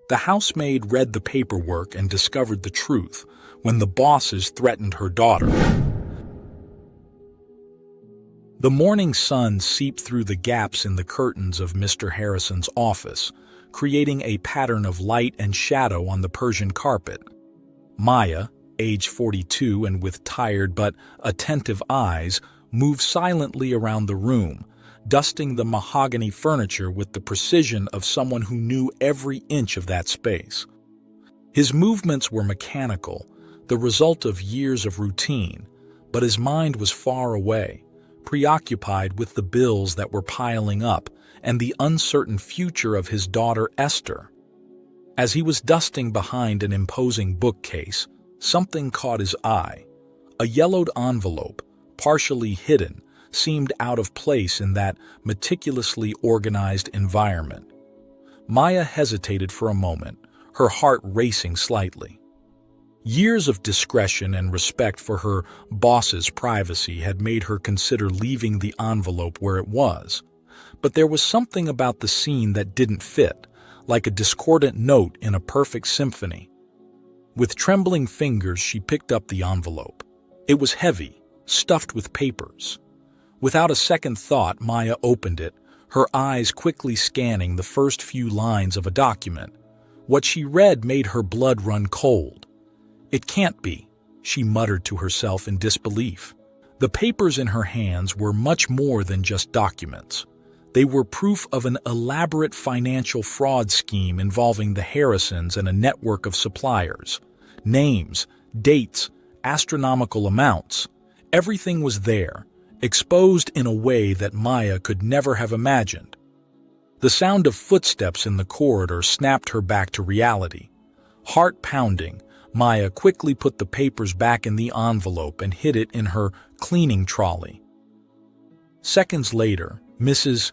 The housemaid read the paperwork and discovered the truth when the bosses threatened her daughter. The morning sun seeped through the gaps in the curtains of Mr. Harrison's office, creating a pattern of light and shadow on the Persian carpet. Maya, age 42 and with tired but attentive eyes, moved silently around the room, dusting the mahogany furniture with the precision of someone who knew every inch of that space. His movements were mechanical, the result of years of routine, but his mind was far away, preoccupied with the bills that were piling up and the uncertain future of his daughter Esther. As he was dusting behind an imposing bookcase, something caught his eye. A yellowed envelope, partially hidden, seemed out of place in that meticulously organized environment. Maya hesitated for a moment, her heart racing slightly. Years of discretion and respect for her boss's privacy had made her consider leaving the envelope where it was. But there was something about the scene that didn't fit, like a discordant note in a perfect symphony. With trembling fingers, she picked up the envelope. It was heavy, stuffed with papers. Without a second thought, Maya opened it, her eyes quickly scanning the first few lines of a document. What she read made her blood run cold. "It can't be," she muttered to herself in disbelief. The papers in her hands were much more than just documents. They were proof of an elaborate financial fraud scheme involving the Harrisons and a network of suppliers. Names, dates, astronomical amounts. Everything was there, exposed in a way that Maya could never have imagined. The sound of footsteps in the corridor snapped her back to reality. Heart pounding, Maya quickly put the papers back in the envelope and hid it in her cleaning trolley. Seconds later, Mrs.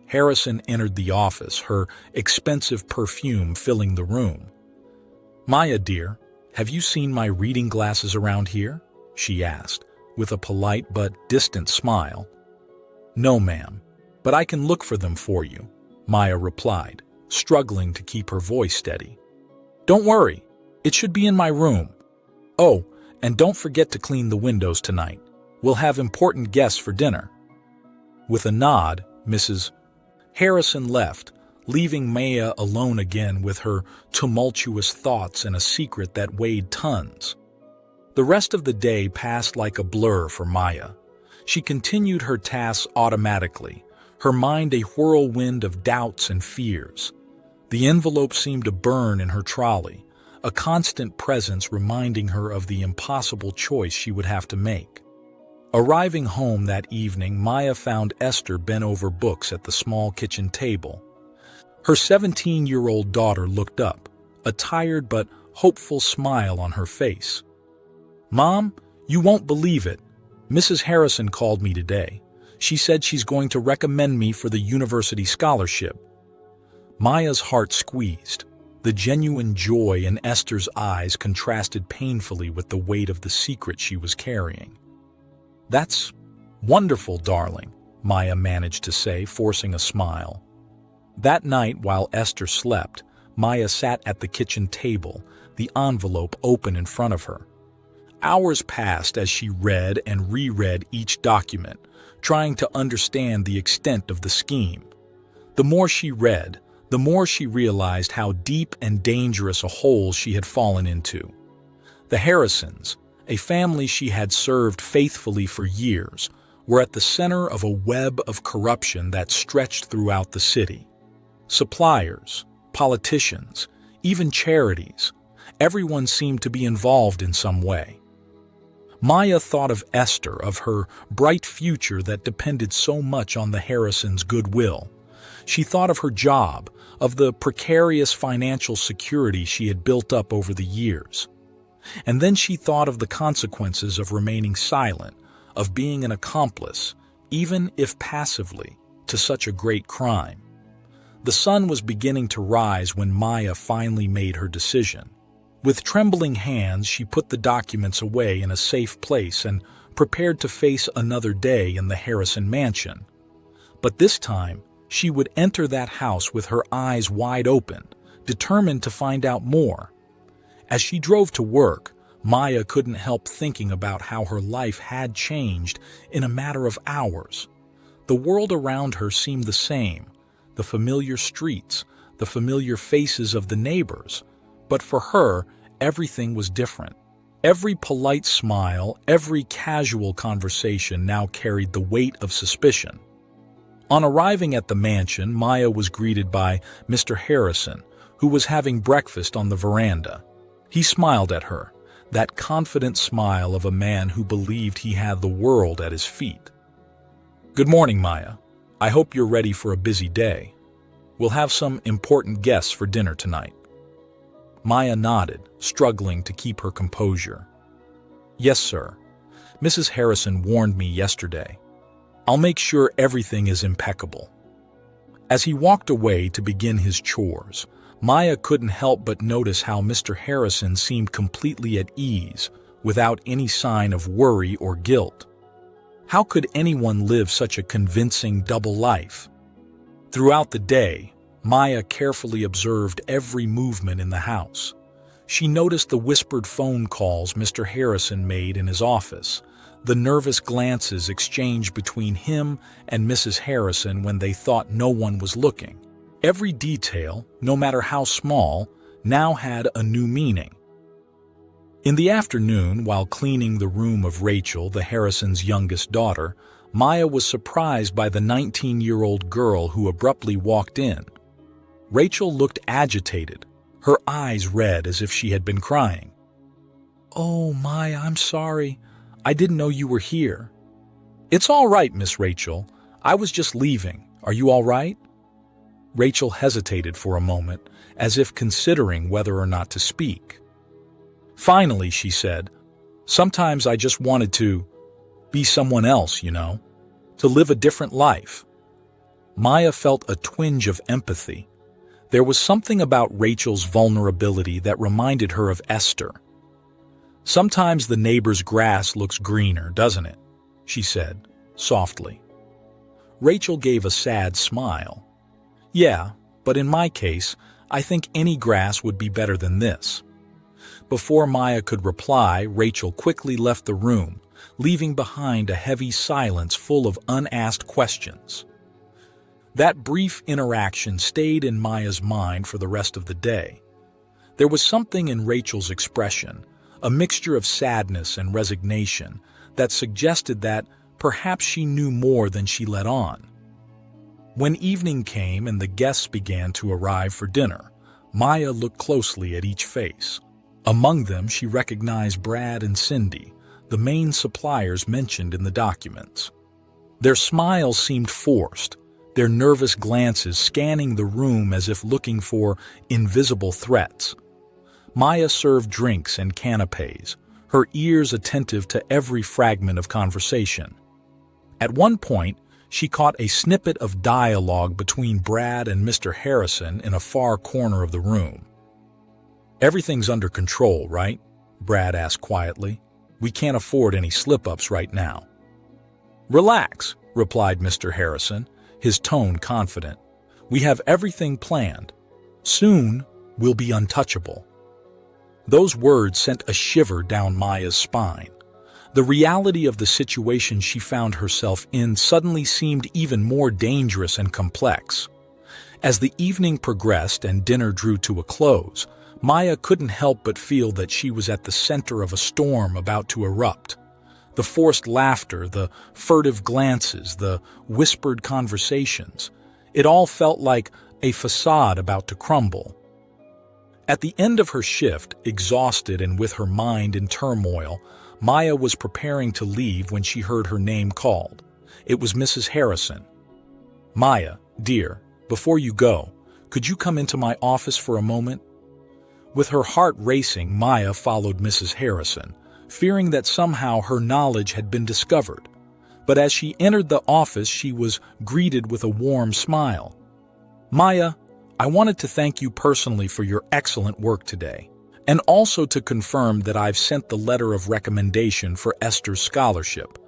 Harrison entered the office, her expensive perfume filling the room. "Maya, dear, have you seen my reading glasses around here?" she asked, with a polite but distant smile. "No, ma'am, but I can look for them for you," Maya replied, struggling to keep her voice steady. "Don't worry, it should be in my room. Oh, and don't forget to clean the windows tonight. We'll have important guests for dinner." With a nod, Mrs. Harrison left, leaving Maya alone again with her tumultuous thoughts and a secret that weighed tons. The rest of the day passed like a blur for Maya. She continued her tasks automatically, her mind a whirlwind of doubts and fears. The envelope seemed to burn in her trolley, a constant presence reminding her of the impossible choice she would have to make. Arriving home that evening, Maya found Esther bent over books at the small kitchen table. Her 17-year-old daughter looked up, a tired but hopeful smile on her face. "Mom, you won't believe it. Mrs. Harrison called me today. She said she's going to recommend me for the university scholarship." Maya's heart squeezed. The genuine joy in Esther's eyes contrasted painfully with the weight of the secret she was carrying. "That's wonderful, darling," Maya managed to say, forcing a smile. That night, while Esther slept, Maya sat at the kitchen table, the envelope open in front of her. Hours passed as she read and reread each document, trying to understand the extent of the scheme. The more she read, the more she realized how deep and dangerous a hole she had fallen into. The Harrisons, a family she had served faithfully for years, were at the center of a web of corruption that stretched throughout the city. Suppliers, politicians, even charities, everyone seemed to be involved in some way. Maya thought of Esther, of her bright future that depended so much on the Harrisons' goodwill. She thought of her job, of the precarious financial security she had built up over the years. And then she thought of the consequences of remaining silent, of being an accomplice, even if passively, to such a great crime. The sun was beginning to rise when Maya finally made her decision. With trembling hands, she put the documents away in a safe place and prepared to face another day in the Harrison mansion. But this time, she would enter that house with her eyes wide open, determined to find out more. As she drove to work, Maya couldn't help thinking about how her life had changed in a matter of hours. The world around her seemed the same, the familiar streets, the familiar faces of the neighbors, but for her, everything was different. Every polite smile, every casual conversation now carried the weight of suspicion. On arriving at the mansion, Maya was greeted by Mr. Harrison, who was having breakfast on the veranda. He smiled at her, that confident smile of a man who believed he had the world at his feet. "Good morning, Maya. I hope you're ready for a busy day. We'll have some important guests for dinner tonight." Maya nodded, struggling to keep her composure. "Yes, sir. Mrs. Harrison warned me yesterday. I'll make sure everything is impeccable." As he walked away to begin his chores, Maya couldn't help but notice how Mr. Harrison seemed completely at ease, without any sign of worry or guilt. How could anyone live such a convincing double life? Throughout the day, Maya carefully observed every movement in the house. She noticed the whispered phone calls Mr. Harrison made in his office, the nervous glances exchanged between him and Mrs. Harrison when they thought no one was looking. Every detail, no matter how small, now had a new meaning. In the afternoon, while cleaning the room of Rachel, the Harrisons' youngest daughter, Maya was surprised by the 19-year-old girl who abruptly walked in. Rachel looked agitated, her eyes red as if she had been crying. "Oh, Maya, I'm sorry. I didn't know you were here." "It's all right, Miss Rachel. I was just leaving. Are you all right?" Rachel hesitated for a moment, as if considering whether or not to speak. Finally, she said, "Sometimes I just wanted to be someone else, to live a different life." Maya felt a twinge of empathy. There was something about Rachel's vulnerability that reminded her of Esther. "Sometimes the neighbor's grass looks greener, doesn't it?" she said, softly. Rachel gave a sad smile. "Yeah, but in my case, I think any grass would be better than this." Before Maya could reply, Rachel quickly left the room, leaving behind a heavy silence full of unasked questions. That brief interaction stayed in Maya's mind for the rest of the day. There was something in Rachel's expression, a mixture of sadness and resignation, that suggested that perhaps she knew more than she let on. When evening came and the guests began to arrive for dinner, Maya looked closely at each face. Among them, she recognized Brad and Cindy, the main suppliers mentioned in the documents. Their smiles seemed forced, their nervous glances scanning the room as if looking for invisible threats. Maya served drinks and canapes, her ears attentive to every fragment of conversation. At one point, she caught a snippet of dialogue between Brad and Mr. Harrison in a far corner of the room. "Everything's under control, right?" Brad asked quietly. "We can't afford any slip-ups right now." "Relax," replied Mr. Harrison, his tone confident. "We have everything planned. Soon, we'll be untouchable." Those words sent a shiver down Maya's spine. The reality of the situation she found herself in suddenly seemed even more dangerous and complex. As the evening progressed and dinner drew to a close, Maya couldn't help but feel that she was at the center of a storm about to erupt. The forced laughter, the furtive glances, the whispered conversations, it all felt like a facade about to crumble. At the end of her shift, exhausted and with her mind in turmoil, Maya was preparing to leave when she heard her name called. It was Mrs. Harrison. "Maya, dear, before you go, could you come into my office for a moment?" With her heart racing, Maya followed Mrs. Harrison, fearing that somehow her knowledge had been discovered. But as she entered the office, she was greeted with a warm smile. "Maya, I wanted to thank you personally for your excellent work today, and also to confirm that I've sent the letter of recommendation for Esther's scholarship.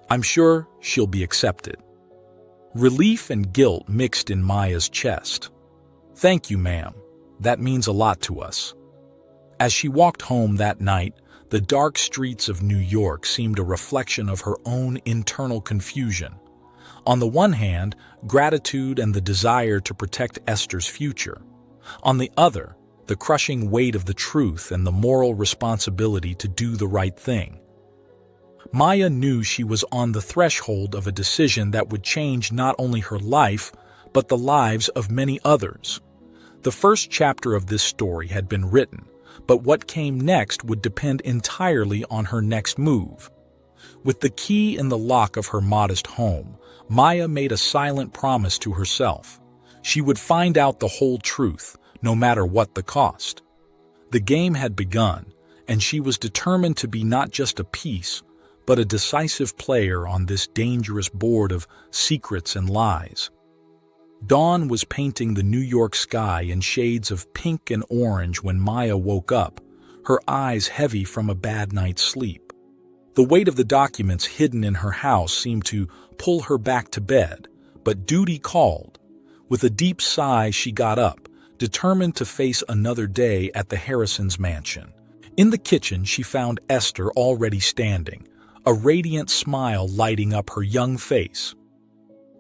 I'm sure she'll be accepted." Relief and guilt mixed in Maya's chest. "Thank you, ma'am. That means a lot to us." As she walked home that night, the dark streets of New York seemed a reflection of her own internal confusion. On the one hand, gratitude and the desire to protect Esther's future. On the other, the crushing weight of the truth and the moral responsibility to do the right thing. Maya knew she was on the threshold of a decision that would change not only her life, but the lives of many others. The first chapter of this story had been written, but what came next would depend entirely on her next move. With the key in the lock of her modest home, Maya made a silent promise to herself. She would find out the whole truth, no matter what the cost. The game had begun, and she was determined to be not just a piece, but a decisive player on this dangerous board of secrets and lies. Dawn was painting the New York sky in shades of pink and orange when Maya woke up, her eyes heavy from a bad night's sleep. The weight of the documents hidden in her house seemed to pull her back to bed, but duty called. With a deep sigh, she got up, determined to face another day at the Harrisons' mansion. In the kitchen, she found Esther already standing, a radiant smile lighting up her young face.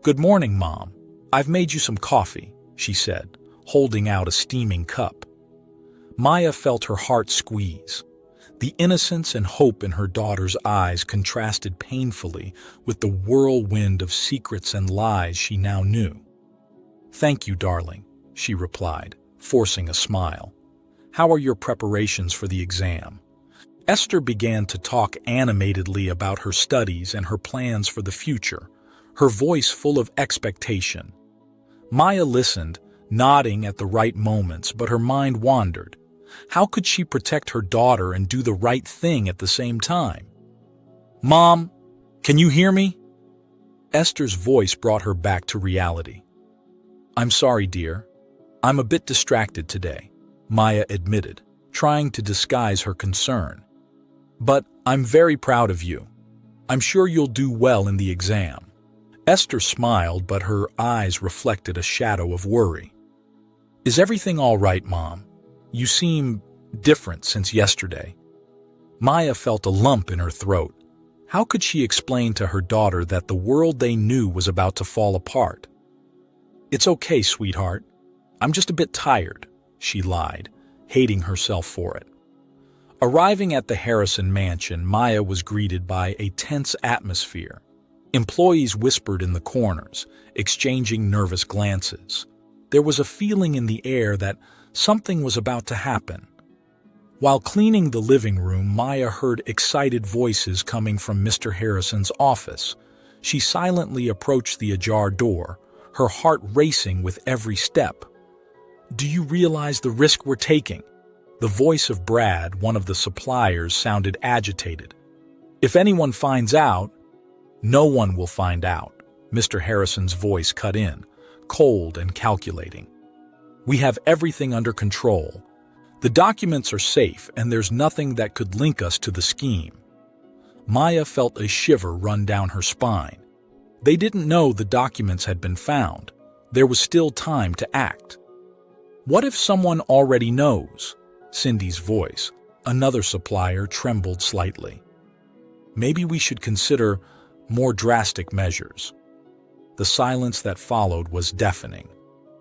"Good morning, Mom. I've made you some coffee," she said, holding out a steaming cup. Maya felt her heart squeeze. The innocence and hope in her daughter's eyes contrasted painfully with the whirlwind of secrets and lies she now knew. "Thank you, darling," she replied, forcing a smile. "How are your preparations for the exam?" Esther began to talk animatedly about her studies and her plans for the future, her voice full of expectation. Maya listened, nodding at the right moments, but her mind wandered. How could she protect her daughter and do the right thing at the same time? "Mom, can you hear me?" Esther's voice brought her back to reality. "I'm sorry, dear. I'm a bit distracted today," Maya admitted, trying to disguise her concern. "But I'm very proud of you. I'm sure you'll do well in the exam." Esther smiled, but her eyes reflected a shadow of worry. "Is everything all right, Mom? You seem different since yesterday." Maya felt a lump in her throat. How could she explain to her daughter that the world they knew was about to fall apart? "It's okay, sweetheart. I'm just a bit tired," she lied, hating herself for it. Arriving at the Harrison mansion, Maya was greeted by a tense atmosphere. Employees whispered in the corners, exchanging nervous glances. There was a feeling in the air that something was about to happen. While cleaning the living room, Maya heard excited voices coming from Mr. Harrison's office. She silently approached the ajar door, her heart racing with every step. "Do you realize the risk we're taking?" The voice of Brad, one of the suppliers, sounded agitated. "If anyone finds out—" "No one will find out," Mr. Harrison's voice cut in, cold and calculating. "We have everything under control. The documents are safe, and there's nothing that could link us to the scheme." Maya felt a shiver run down her spine. They didn't know the documents had been found. There was still time to act. "What if someone already knows?" Cindy's voice, another supplier, trembled slightly. "Maybe we should consider more drastic measures." The silence that followed was deafening.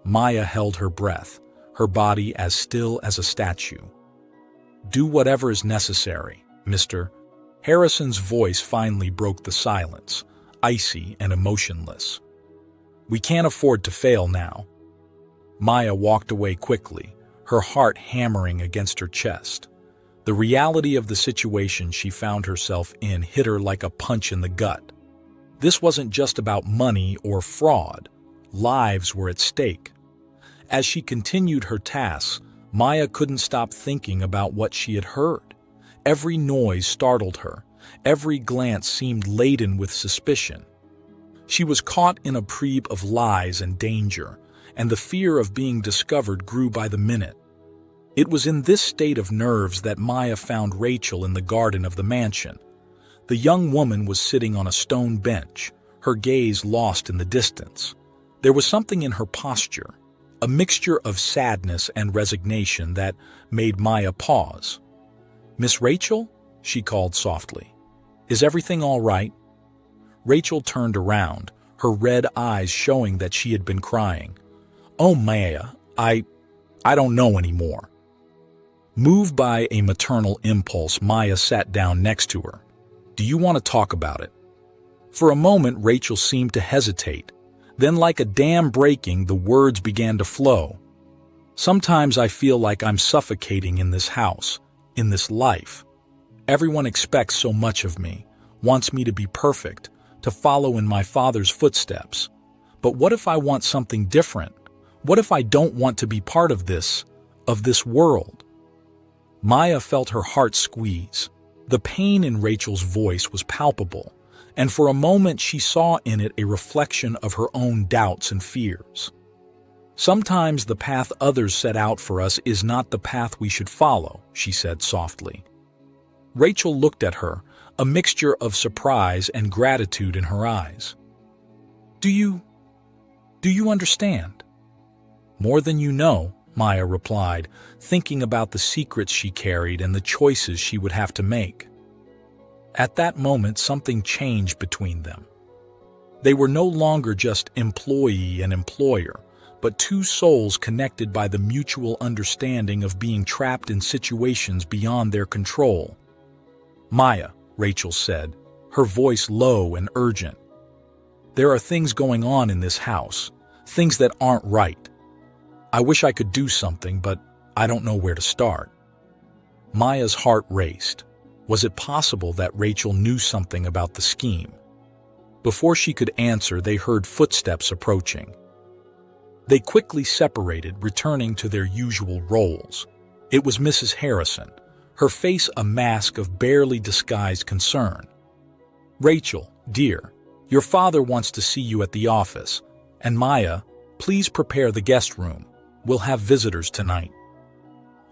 Maya held her breath, her body as still as a statue. "Do whatever is necessary, Mr. Harrison's voice finally broke the silence, icy and emotionless. "We can't afford to fail now." Maya walked away quickly, her heart hammering against her chest. The reality of the situation she found herself in hit her like a punch in the gut. This wasn't just about money or fraud. Lives were at stake. As she continued her tasks, Maya couldn't stop thinking about what she had heard. Every noise startled her. Every glance seemed laden with suspicion. She was caught in a preb of lies and danger, and the fear of being discovered grew by the minute. It was in this state of nerves that Maya found Rachel in the garden of the mansion. The young woman was sitting on a stone bench, her gaze lost in the distance. There was something in her posture, a mixture of sadness and resignation that made Maya pause. "Miss Rachel?" she called softly. "Is everything all right?" Rachel turned around, her red eyes showing that she had been crying. "Oh, Maya, I don't know anymore." Moved by a maternal impulse, Maya sat down next to her. "Do you want to talk about it?" For a moment, Rachel seemed to hesitate. Then, like a dam breaking, the words began to flow. "Sometimes I feel like I'm suffocating in this house, in this life. Everyone expects so much of me, wants me to be perfect, to follow in my father's footsteps. But what if I want something different? What if I don't want to be part of this world?" Maya felt her heart squeeze. The pain in Rachel's voice was palpable, and for a moment she saw in it a reflection of her own doubts and fears. "Sometimes the path others set out for us is not the path we should follow," she said softly. Rachel looked at her, a mixture of surprise and gratitude in her eyes. Do you understand?" "More than you know," Maya replied, thinking about the secrets she carried and the choices she would have to make. At that moment, something changed between them. They were no longer just employee and employer, but two souls connected by the mutual understanding of being trapped in situations beyond their control. "Maya," Rachel said, her voice low and urgent. "There are things going on in this house, things that aren't right. I wish I could do something, but I don't know where to start." Maya's heart raced. Was it possible that Rachel knew something about the scheme? Before she could answer, they heard footsteps approaching. They quickly separated, returning to their usual roles. It was Mrs. Harrison, her face a mask of barely disguised concern. "Rachel, dear, your father wants to see you at the office. And Maya, please prepare the guest room. We'll have visitors tonight."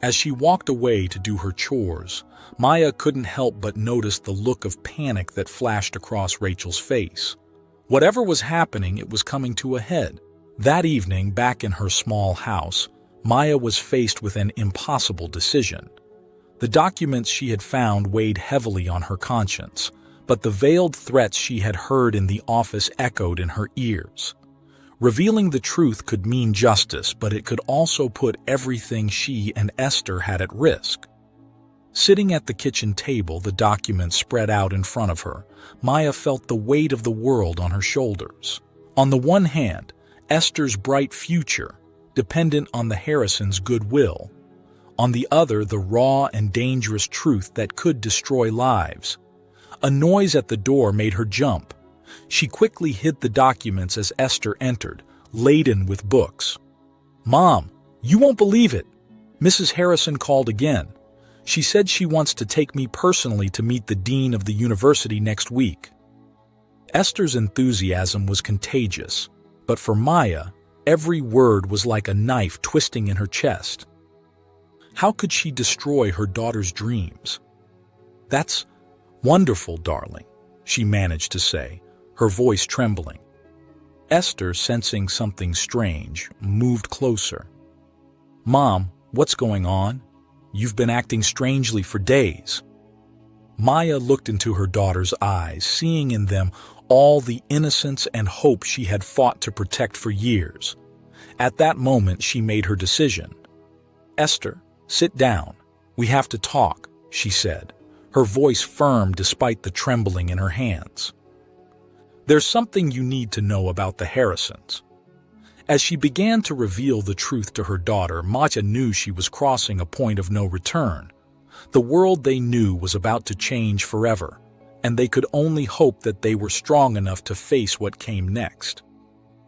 As she walked away to do her chores, Maya couldn't help but notice the look of panic that flashed across Rachel's face. Whatever was happening, it was coming to a head. That evening, back in her small house, Maya was faced with an impossible decision. The documents she had found weighed heavily on her conscience, but the veiled threats she had heard in the office echoed in her ears. Revealing the truth could mean justice, but it could also put everything she and Esther had at risk. Sitting at the kitchen table, the documents spread out in front of her, Maya felt the weight of the world on her shoulders. On the one hand, Esther's bright future, dependent on the Harrisons' goodwill. On the other, the raw and dangerous truth that could destroy lives. A noise at the door made her jump. She quickly hid the documents as Esther entered, laden with books. "Mom, you won't believe it." Mrs. Harrison called again. "She said she wants to take me personally to meet the dean of the university next week." Esther's enthusiasm was contagious, but for Maya, every word was like a knife twisting in her chest. How could she destroy her daughter's dreams? "That's wonderful, darling," she managed to say, her voice trembling. Esther, sensing something strange, moved closer. "Mom, what's going on? You've been acting strangely for days." Maya looked into her daughter's eyes, seeing in them all the innocence and hope she had fought to protect for years. At that moment, she made her decision. "Esther, sit down. We have to talk," she said, her voice firm despite the trembling in her hands. "There's something you need to know about the Harrisons." As she began to reveal the truth to her daughter, Maya knew she was crossing a point of no return. The world they knew was about to change forever, and they could only hope that they were strong enough to face what came next.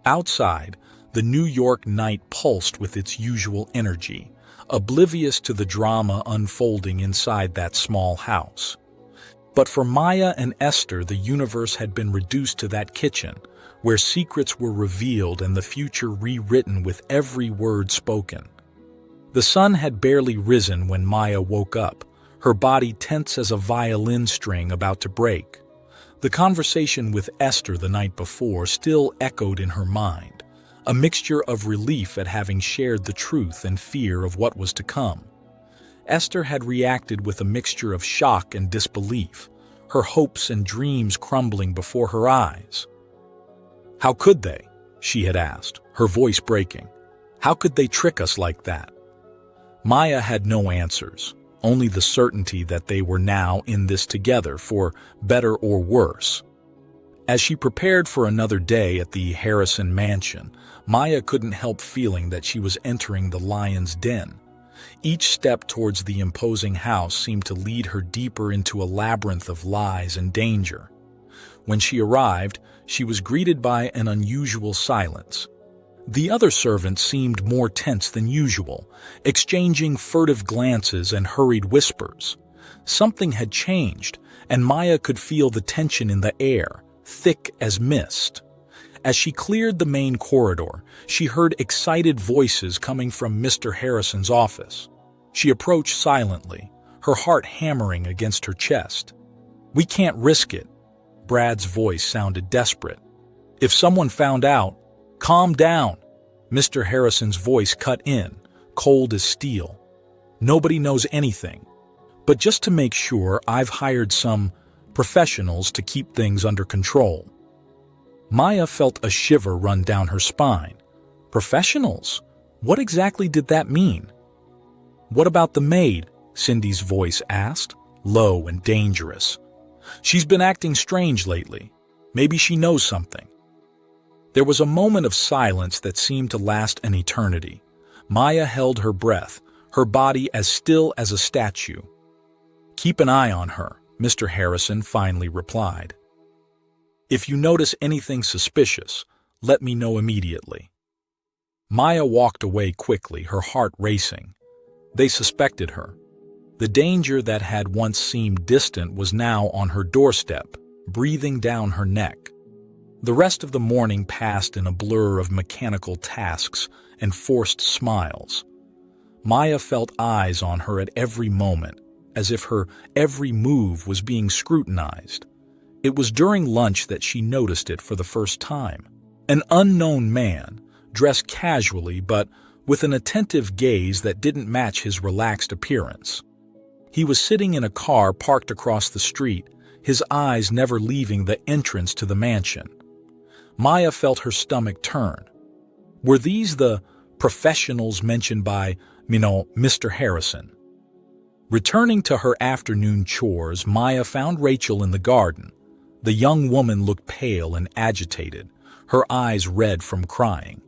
Outside, the New York night pulsed with its usual energy, oblivious to the drama unfolding inside that small house. But for Maya and Esther, the universe had been reduced to that kitchen, where secrets were revealed and the future rewritten with every word spoken. The sun had barely risen when Maya woke up, her body tense as a violin string about to break. The conversation with Esther the night before still echoed in her mind, a mixture of relief at having shared the truth and fear of what was to come. Esther had reacted with a mixture of shock and disbelief, her hopes and dreams crumbling before her eyes. "How could they?" she had asked, her voice breaking. "How could they trick us like that?" Maya had no answers, only the certainty that they were now in this together, for better or worse. As she prepared for another day at the Harrison mansion, Maya couldn't help feeling that she was entering the lion's den. Each step towards the imposing house seemed to lead her deeper into a labyrinth of lies and danger. When she arrived, she was greeted by an unusual silence. The other servants seemed more tense than usual, exchanging furtive glances and hurried whispers. Something had changed, and Maya could feel the tension in the air, thick as mist. As she cleared the main corridor, she heard excited voices coming from Mr. Harrison's office. She approached silently, her heart hammering against her chest. "We can't risk it." Brad's voice sounded desperate. "If someone found out—" "Calm down," Mr. Harrison's voice cut in, cold as steel. "Nobody knows anything. But just to make sure, I've hired some professionals to keep things under control." Maya felt a shiver run down her spine. Professionals? What exactly did that mean? "What about the maid?" Cindy's voice asked, low and dangerous. "She's been acting strange lately. Maybe she knows something." There was a moment of silence that seemed to last an eternity. Maya held her breath, her body as still as a statue. "Keep an eye on her," Mr. Harrison finally replied. "If you notice anything suspicious, let me know immediately." Maya walked away quickly, her heart racing. They suspected her. The danger that had once seemed distant was now on her doorstep, breathing down her neck. The rest of the morning passed in a blur of mechanical tasks and forced smiles. Maya felt eyes on her at every moment, as if her every move was being scrutinized. It was during lunch that she noticed it for the first time. An unknown man, dressed casually but with an attentive gaze that didn't match his relaxed appearance. He was sitting in a car parked across the street, his eyes never leaving the entrance to the mansion. Maya felt her stomach turn. Were these the professionals mentioned by, Mr. Harrison? Returning to her afternoon chores, Maya found Rachel in the garden. The young woman looked pale and agitated, her eyes red from crying.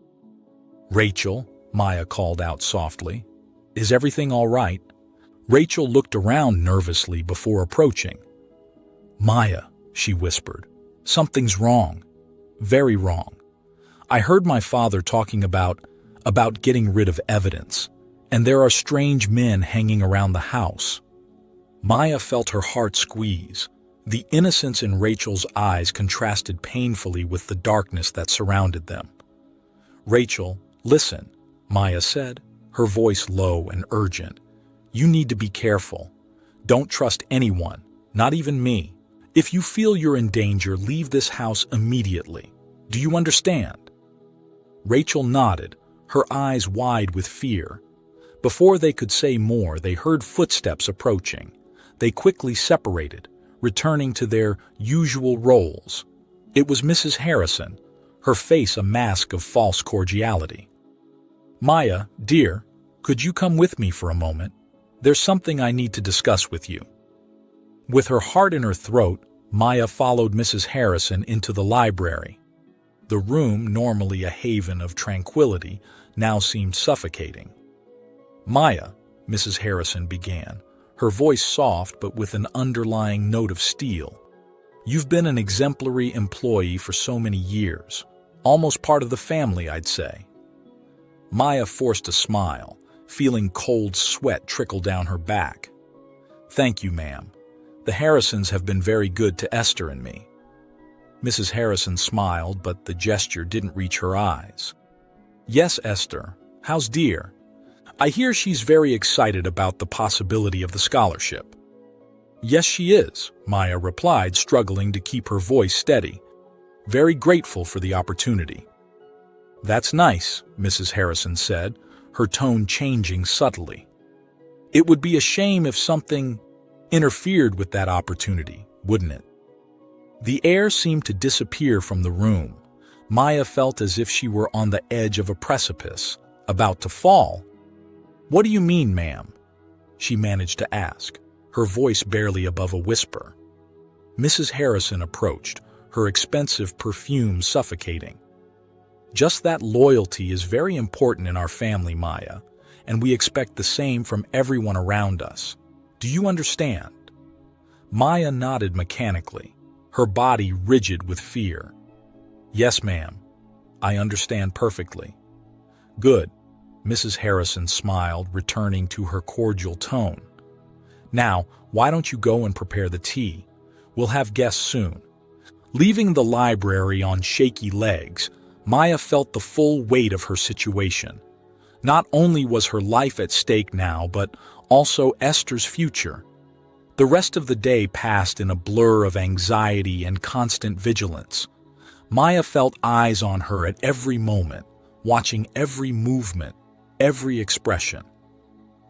"Rachel," Maya called out softly, "is everything all right?" Rachel looked around nervously before approaching. "Maya," she whispered, "something's wrong. Very wrong. I heard my father talking about getting rid of evidence, and there are strange men hanging around the house." Maya felt her heart squeeze. The innocence in Rachel's eyes contrasted painfully with the darkness that surrounded them. "Rachel, listen," Maya said, her voice low and urgent. "You need to be careful. Don't trust anyone, not even me. If you feel you're in danger, leave this house immediately. Do you understand?" Rachel nodded, her eyes wide with fear. Before they could say more, they heard footsteps approaching. They quickly separated, returning to their usual roles. It was Mrs. Harrison, her face a mask of false cordiality. "Maya, dear, could you come with me for a moment? There's something I need to discuss with you." With her heart in her throat, Maya followed Mrs. Harrison into the library. The room, normally a haven of tranquility, now seemed suffocating. "Maya," Mrs. Harrison began, her voice soft but with an underlying note of steel. "You've been an exemplary employee for so many years, almost part of the family, I'd say." Maya forced a smile, feeling cold sweat trickle down her back. "Thank you, ma'am. The Harrisons have been very good to Esther and me." Mrs. Harrison smiled, but the gesture didn't reach her eyes. "Yes, Esther. How's dear? I hear she's very excited about the possibility of the scholarship." "Yes, she is," Maya replied, struggling to keep her voice steady. "Very grateful for the opportunity." "That's nice," Mrs. Harrison said, her tone changing subtly. "It would be a shame if something interfered with that opportunity, wouldn't it?" The air seemed to disappear from the room. Maya felt as if she were on the edge of a precipice, about to fall. "What do you mean, ma'am?" she managed to ask, her voice barely above a whisper. Mrs. Harrison approached, her expensive perfume suffocating. "Just that loyalty is very important in our family, Maya, and we expect the same from everyone around us. Do you understand?" Maya nodded mechanically, her body rigid with fear. "Yes, ma'am. I understand perfectly." "Good." Mrs. Harrison smiled, returning to her cordial tone. "Now, why don't you go and prepare the tea? We'll have guests soon." Leaving the library on shaky legs, Maya felt the full weight of her situation. Not only was her life at stake now, but also Esther's future. The rest of the day passed in a blur of anxiety and constant vigilance. Maya felt eyes on her at every moment, watching every movement, every expression.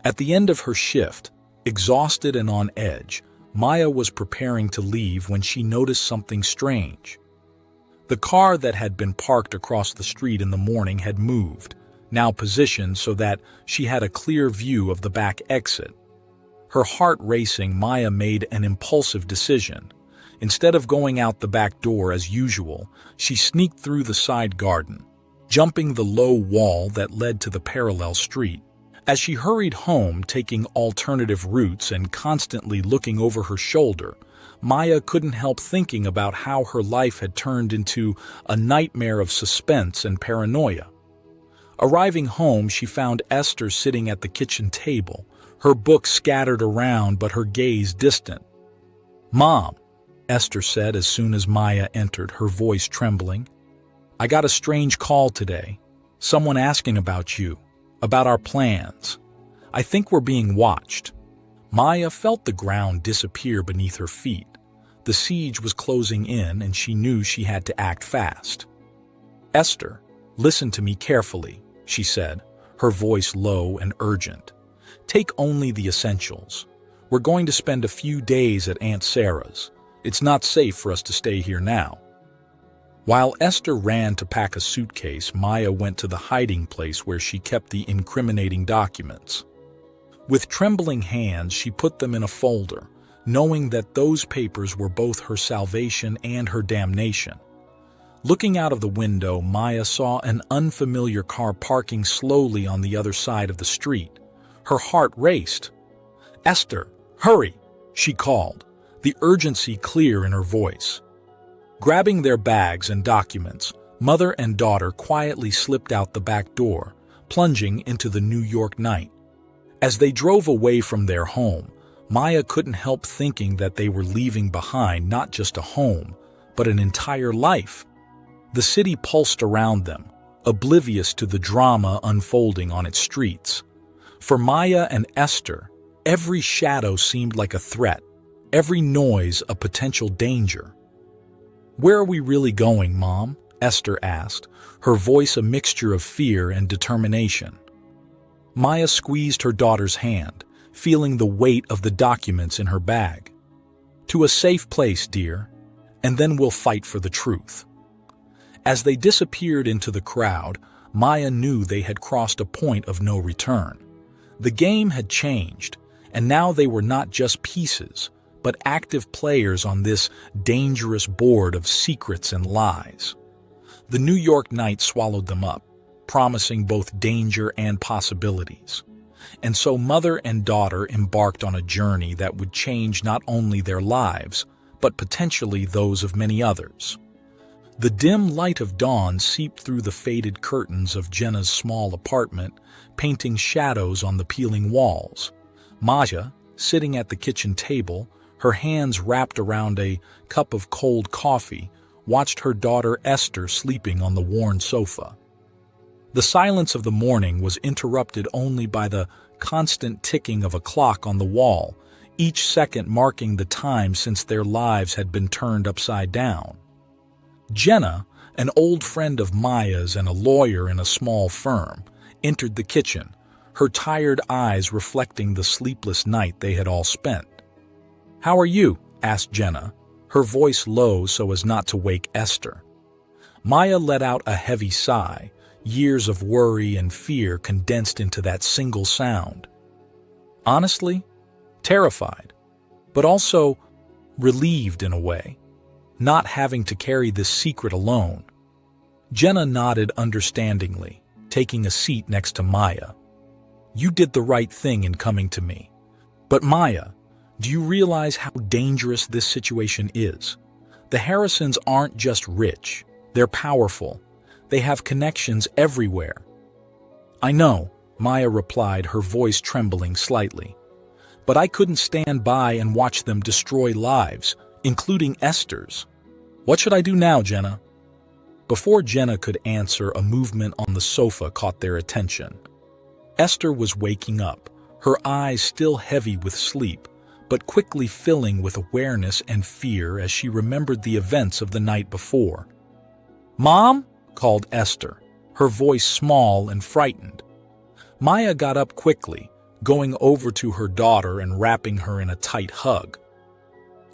At the end of her shift, exhausted and on edge, Maya was preparing to leave when she noticed something strange. The car that had been parked across the street in the morning had moved, now positioned so that she had a clear view of the back exit. Her heart racing, Maya made an impulsive decision. Instead of going out the back door as usual, she sneaked through the side garden, jumping the low wall that led to the parallel street. As she hurried home, taking alternative routes and constantly looking over her shoulder, Maya couldn't help thinking about how her life had turned into a nightmare of suspense and paranoia. Arriving home, she found Esther sitting at the kitchen table, her books scattered around but her gaze distant. "Mom," Esther said as soon as Maya entered, her voice trembling, "I got a strange call today. Someone asking about you, about our plans. I think we're being watched." Maya felt the ground disappear beneath her feet. The siege was closing in and she knew she had to act fast. "Esther, listen to me carefully," she said, her voice low and urgent. "Take only the essentials. We're going to spend a few days at Aunt Sarah's. It's not safe for us to stay here now." While Esther ran to pack a suitcase, Maya went to the hiding place where she kept the incriminating documents. With trembling hands, she put them in a folder, knowing that those papers were both her salvation and her damnation. Looking out of the window, Maya saw an unfamiliar car parking slowly on the other side of the street. Her heart raced. "Esther, hurry!" she called, the urgency clear in her voice. Grabbing their bags and documents, mother and daughter quietly slipped out the back door, plunging into the New York night. As they drove away from their home, Maya couldn't help thinking that they were leaving behind not just a home, but an entire life. The city pulsed around them, oblivious to the drama unfolding on its streets. For Maya and Esther, every shadow seemed like a threat, every noise a potential danger. "Where are we really going, Mom?" Esther asked, her voice a mixture of fear and determination. Maya squeezed her daughter's hand, feeling the weight of the documents in her bag. "To a safe place, dear, and then we'll fight for the truth." As they disappeared into the crowd, Maya knew they had crossed a point of no return. The game had changed, and now they were not just pieces, but active players on this dangerous board of secrets and lies. The New York night swallowed them up, promising both danger and possibilities. And so mother and daughter embarked on a journey that would change not only their lives, but potentially those of many others. The dim light of dawn seeped through the faded curtains of Jenna's small apartment, painting shadows on the peeling walls. Maya, sitting at the kitchen table, her hands wrapped around a cup of cold coffee, watched her daughter Esther sleeping on the worn sofa. The silence of the morning was interrupted only by the constant ticking of a clock on the wall, each second marking the time since their lives had been turned upside down. Jenna, An old friend of Maya's and a lawyer in a small firm, entered the kitchen, her tired eyes reflecting the sleepless night they had all spent. "How are you?" asked Jenna, her voice low so as not to wake Esther. Maya let out a heavy sigh, years of worry and fear condensed into that single sound. Honestly, terrified, but also relieved in a way, not having to carry this secret alone. Jenna nodded understandingly, taking a seat next to Maya. "You did the right thing in coming to me. But Maya, do you realize how dangerous this situation is? The Harrisons aren't just rich, they're powerful. They have connections everywhere." "I know," Maya replied, her voice trembling slightly. "But I couldn't stand by and watch them destroy lives, including Esther's. What should I do now, Jenna?" Before Jenna could answer, a movement on the sofa caught their attention. Esther was waking up, her eyes still heavy with sleep, but quickly filling with awareness and fear as she remembered the events of the night before. "Mom?" called Esther, her voice small and frightened. Maya got up quickly, going over to her daughter and wrapping her in a tight hug.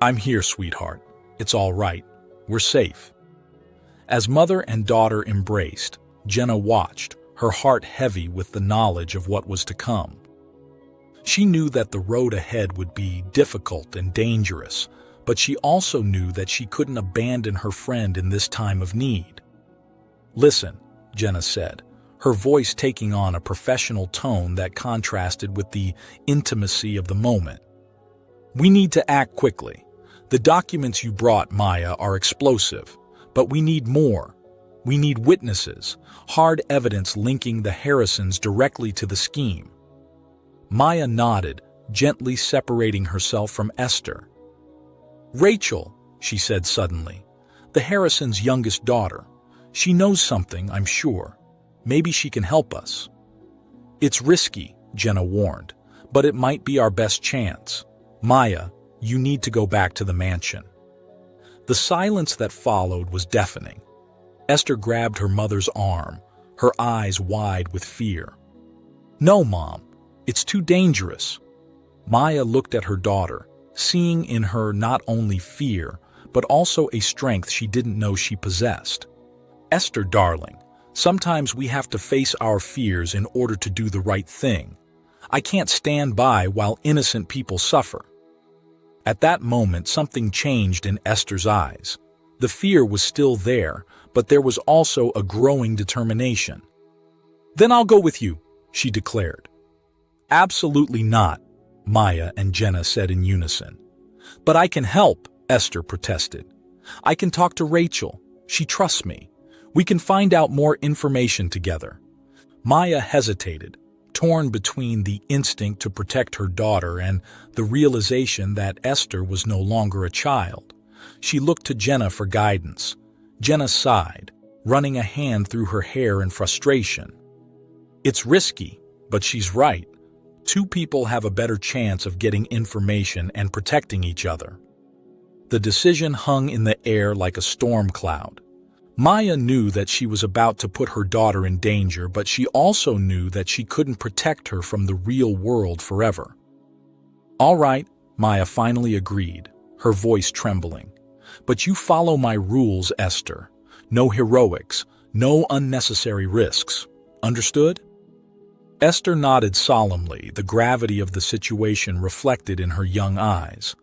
"I'm here, sweetheart. It's all right. We're safe." As mother and daughter embraced, Jenna watched, her heart heavy with the knowledge of what was to come. She knew that the road ahead would be difficult and dangerous, but she also knew that she couldn't abandon her friend in this time of need. "Listen," Jenna said, her voice taking on a professional tone that contrasted with the intimacy of the moment. "We need to act quickly. The documents you brought, Maya, are explosive, but we need more. We need witnesses, hard evidence linking the Harrisons directly to the scheme." Maya nodded, gently separating herself from Esther. "Rachel," she said suddenly, "the Harrisons' youngest daughter. She knows something, I'm sure. Maybe she can help us." "It's risky," Jenna warned, "but it might be our best chance. Maya, you need to go back to the mansion." The silence that followed was deafening. Esther grabbed her mother's arm, her eyes wide with fear. "No, Mom, it's too dangerous." Maya looked at her daughter, seeing in her not only fear, but also a strength she didn't know she possessed. "Esther, darling, sometimes we have to face our fears in order to do the right thing. I can't stand by while innocent people suffer." At that moment, something changed in Esther's eyes. The fear was still there, but there was also a growing determination. "Then I'll go with you," she declared. "Absolutely not," Maya and Jenna said in unison. "But I can help," Esther protested. "I can talk to Rachel. She trusts me. We can find out more information together." Maya hesitated, torn between the instinct to protect her daughter and the realization that Esther was no longer a child. She looked to Jenna for guidance. Jenna sighed, running a hand through her hair in frustration. "It's risky, but she's right. Two people have a better chance of getting information and protecting each other." The decision hung in the air like a storm cloud. Maya knew that she was about to put her daughter in danger, but she also knew that she couldn't protect her from the real world forever. "All right," Maya finally agreed, her voice trembling. "But you follow my rules, Esther. No heroics, no unnecessary risks. Understood?" Esther nodded solemnly, the gravity of the situation reflected in her young eyes.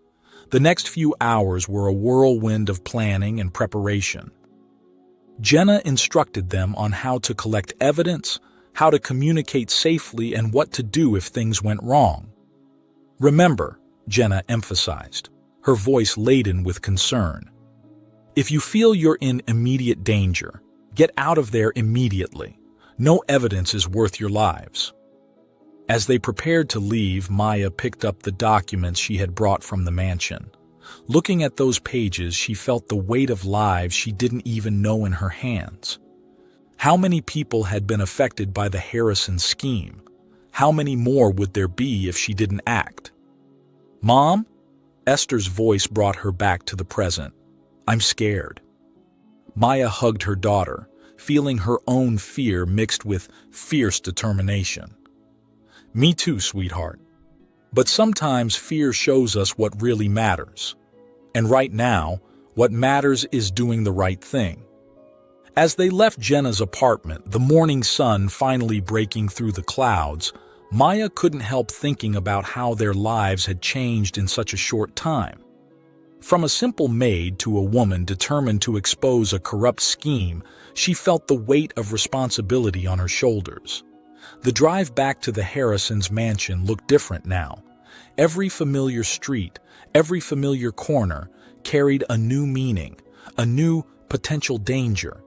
The next few hours were a whirlwind of planning and preparation. Jenna instructed them on how to collect evidence, how to communicate safely, and what to do if things went wrong. "Remember," Jenna emphasized, her voice laden with concern, "if you feel you're in immediate danger, get out of there immediately. No evidence is worth your lives." As they prepared to leave, Maya picked up the documents she had brought from the mansion. Looking at those pages, she felt the weight of lives she didn't even know in her hands. How many people had been affected by the Harrison scheme? How many more would there be if she didn't act? "Mom?" Esther's voice brought her back to the present. "I'm scared." Maya hugged her daughter, feeling her own fear mixed with fierce determination. Me too, sweetheart. But sometimes fear shows us what really matters. And right now, what matters is doing the right thing. As they left Jenna's apartment, the morning sun finally breaking through the clouds, Maya couldn't help thinking about how their lives had changed in such a short time. From a simple maid to a woman determined to expose a corrupt scheme, she felt the weight of responsibility on her shoulders. The drive back to the Harrisons' mansion looked different now. Every familiar street, every familiar corner, carried a new meaning, a new potential danger.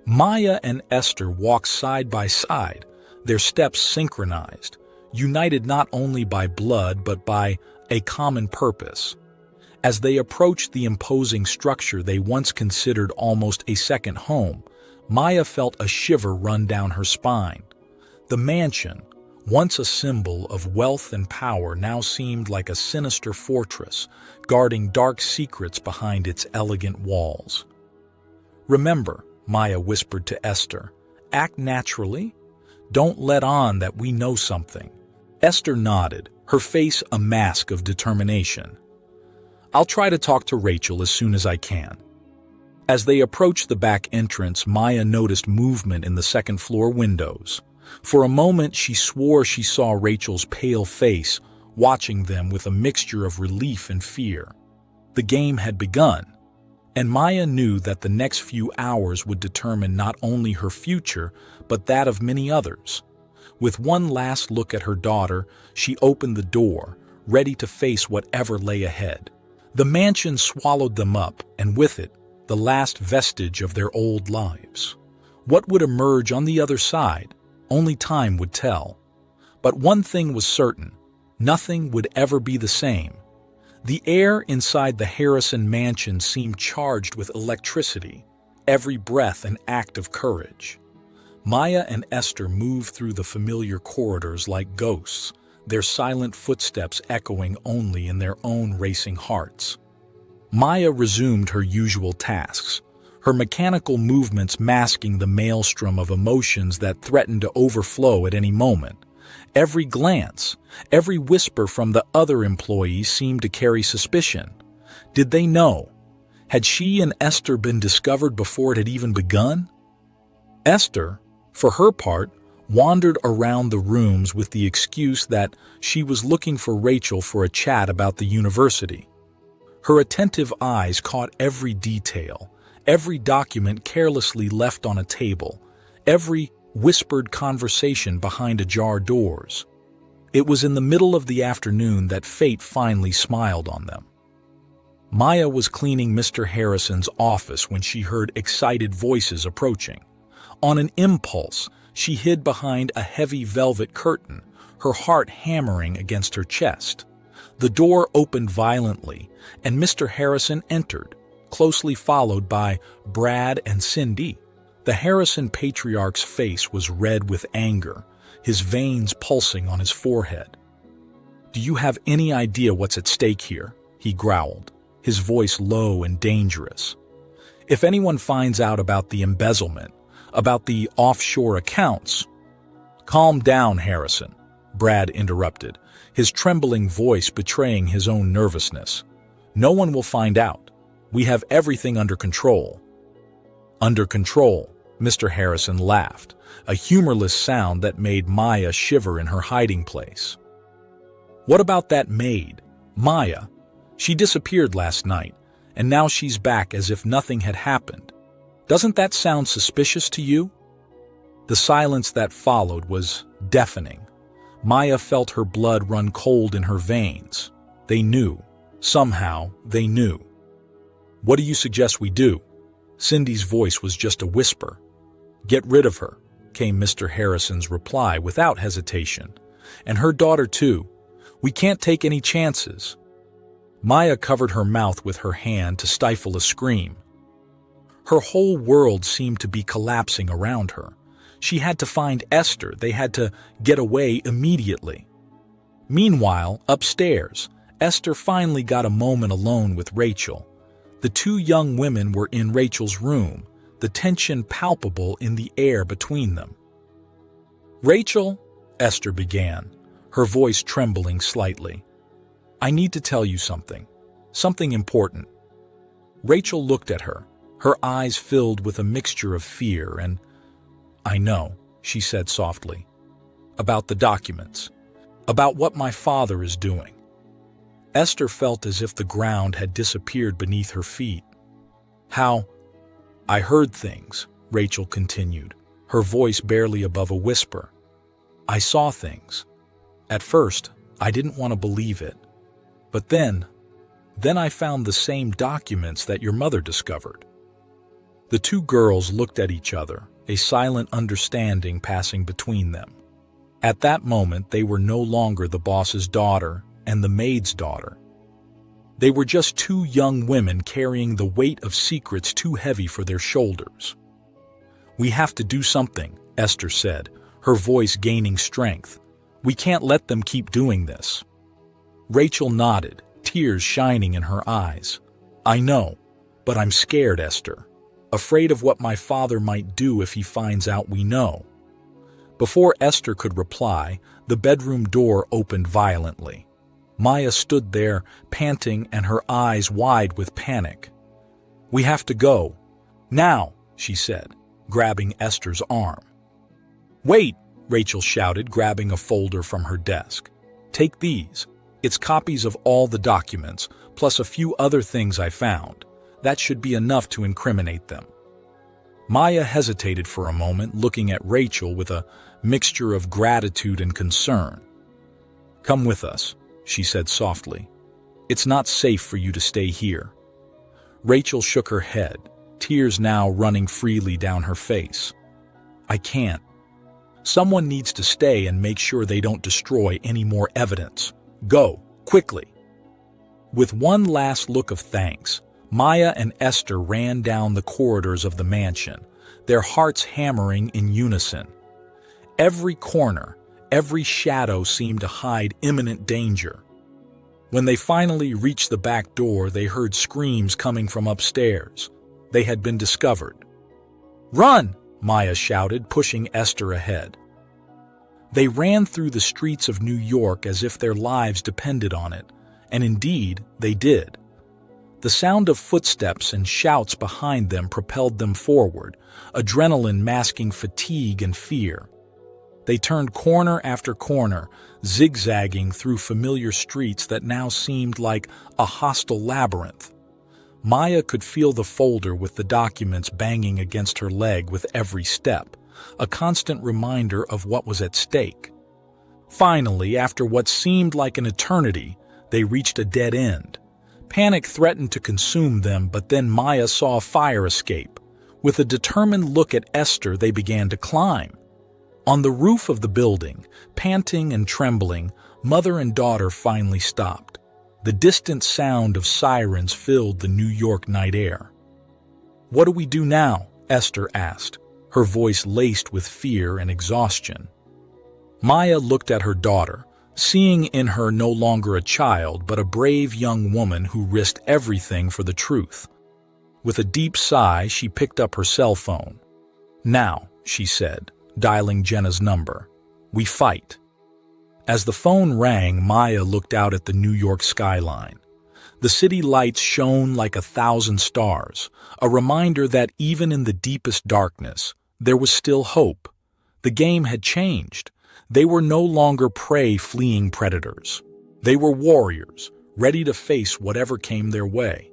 Maya and Esther walked side by side, their steps synchronized, united not only by blood but by a common purpose. As they approached the imposing structure they once considered almost a second home, Maya felt a shiver run down her spine. The mansion, once a symbol of wealth and power, now seemed like a sinister fortress, guarding dark secrets behind its elegant walls. "Remember," Maya whispered to Esther, "act naturally. Don't let on that we know something." Esther nodded, her face a mask of determination. "I'll try to talk to Rachel as soon as I can." As they approached the back entrance, Maya noticed movement in the second-floor windows. For a moment, she swore she saw Rachel's pale face, watching them with a mixture of relief and fear. The game had begun, and Maya knew that the next few hours would determine not only her future, but that of many others. With one last look at her daughter, she opened the door, ready to face whatever lay ahead. The mansion swallowed them up, and with it, the last vestige of their old lives. What would emerge on the other side? Only time would tell. But one thing was certain: nothing would ever be the same. The air inside the Harrison mansion seemed charged with electricity, every breath an act of courage. Maya and Esther moved through the familiar corridors like ghosts, their silent footsteps echoing only in their own racing hearts. Maya resumed her usual tasks, her mechanical movements masking the maelstrom of emotions that threatened to overflow at any moment. Every glance, every whisper from the other employees seemed to carry suspicion. Did they know? Had she and Esther been discovered before it had even begun? Esther, for her part, wandered around the rooms with the excuse that she was looking for Rachel for a chat about the university. Her attentive eyes caught every detail, every document carelessly left on a table, every whispered conversation behind ajar doors. It was in the middle of the afternoon that fate finally smiled on them. Maya was cleaning Mr. Harrison's office when she heard excited voices approaching. On an impulse, she hid behind a heavy velvet curtain, her heart hammering against her chest. The door opened violently, and Mr. Harrison entered, closely followed by Brad and Cindy. The Harrison patriarch's face was red with anger, his veins pulsing on his forehead. "Do you have any idea what's at stake here?" he growled, his voice low and dangerous. "If anyone finds out about the embezzlement, about the offshore accounts—" "Calm down, Harrison," Brad interrupted, his trembling voice betraying his own nervousness. "No one will find out. We have everything under control." "Under control," Mr. Harrison laughed, a humorless sound that made Maya shiver in her hiding place. "What about that maid, Maya? She disappeared last night, and now she's back as if nothing had happened. Doesn't that sound suspicious to you?" The silence that followed was deafening. Maya felt her blood run cold in her veins. They knew. Somehow, they knew. "What do you suggest we do?" Cindy's voice was just a whisper. "Get rid of her," came Mr. Harrison's reply without hesitation. "And her daughter, too. We can't take any chances." Maya covered her mouth with her hand to stifle a scream. Her whole world seemed to be collapsing around her. She had to find Esther. They had to get away immediately. Meanwhile, upstairs, Esther finally got a moment alone with Rachel. The two young women were in Rachel's room, the tension palpable in the air between them. "Rachel," Esther began, her voice trembling slightly, "I need to tell you something important." Rachel looked at her, her eyes filled with a mixture of fear and, "I know," she said softly, "about the documents, about what my father is doing." Esther felt as if the ground had disappeared beneath her feet. "How?" "I heard things," Rachel continued, her voice barely above a whisper. "I saw things. At first, I didn't want to believe it. But then I found the same documents that your mother discovered." The two girls looked at each other, a silent understanding passing between them. At that moment, they were no longer the boss's daughter and the maid's daughter. They were just two young women carrying the weight of secrets too heavy for their shoulders. "We have to do something," Esther said, her voice gaining strength. "We can't let them keep doing this." Rachel nodded, tears shining in her eyes. "I know, but I'm scared, Esther. Afraid of what my father might do if he finds out we know." Before Esther could reply, the bedroom door opened violently. Maya stood there, panting and her eyes wide with panic. "We have to go. Now," she said, grabbing Esther's arm. "Wait," Rachel shouted, grabbing a folder from her desk. "Take these. It's copies of all the documents, plus a few other things I found. That should be enough to incriminate them." Maya hesitated for a moment, looking at Rachel with a mixture of gratitude and concern. "Come with us," she said softly. "It's not safe for you to stay here." Rachel shook her head, tears now running freely down her face. "I can't. Someone needs to stay and make sure they don't destroy any more evidence. Go, quickly." With one last look of thanks, Maya and Esther ran down the corridors of the mansion, their hearts hammering in unison. Every corner, every shadow seemed to hide imminent danger. When they finally reached the back door, they heard screams coming from upstairs. They had been discovered. "Run!" Maya shouted, pushing Esther ahead. They ran through the streets of New York as if their lives depended on it, and indeed, they did. The sound of footsteps and shouts behind them propelled them forward, adrenaline masking fatigue and fear. They turned corner after corner, zigzagging through familiar streets that now seemed like a hostile labyrinth. Maya could feel the folder with the documents banging against her leg with every step, a constant reminder of what was at stake. Finally, after what seemed like an eternity, they reached a dead end. Panic threatened to consume them, but then Maya saw a fire escape. With a determined look at Esther, they began to climb. On the roof of the building, panting and trembling, mother and daughter finally stopped. The distant sound of sirens filled the New York night air. "What do we do now?" Esther asked, her voice laced with fear and exhaustion. Maya looked at her daughter, seeing in her no longer a child but a brave young woman who risked everything for the truth. With a deep sigh, she picked up her cell phone. "Now," she said, dialing Jenna's number, "we fight." As the phone rang, Maya looked out at the New York skyline. The city lights shone like 1,000 stars, a reminder that even in the deepest darkness, there was still hope. The game had changed. They were no longer prey fleeing predators. They were warriors, ready to face whatever came their way.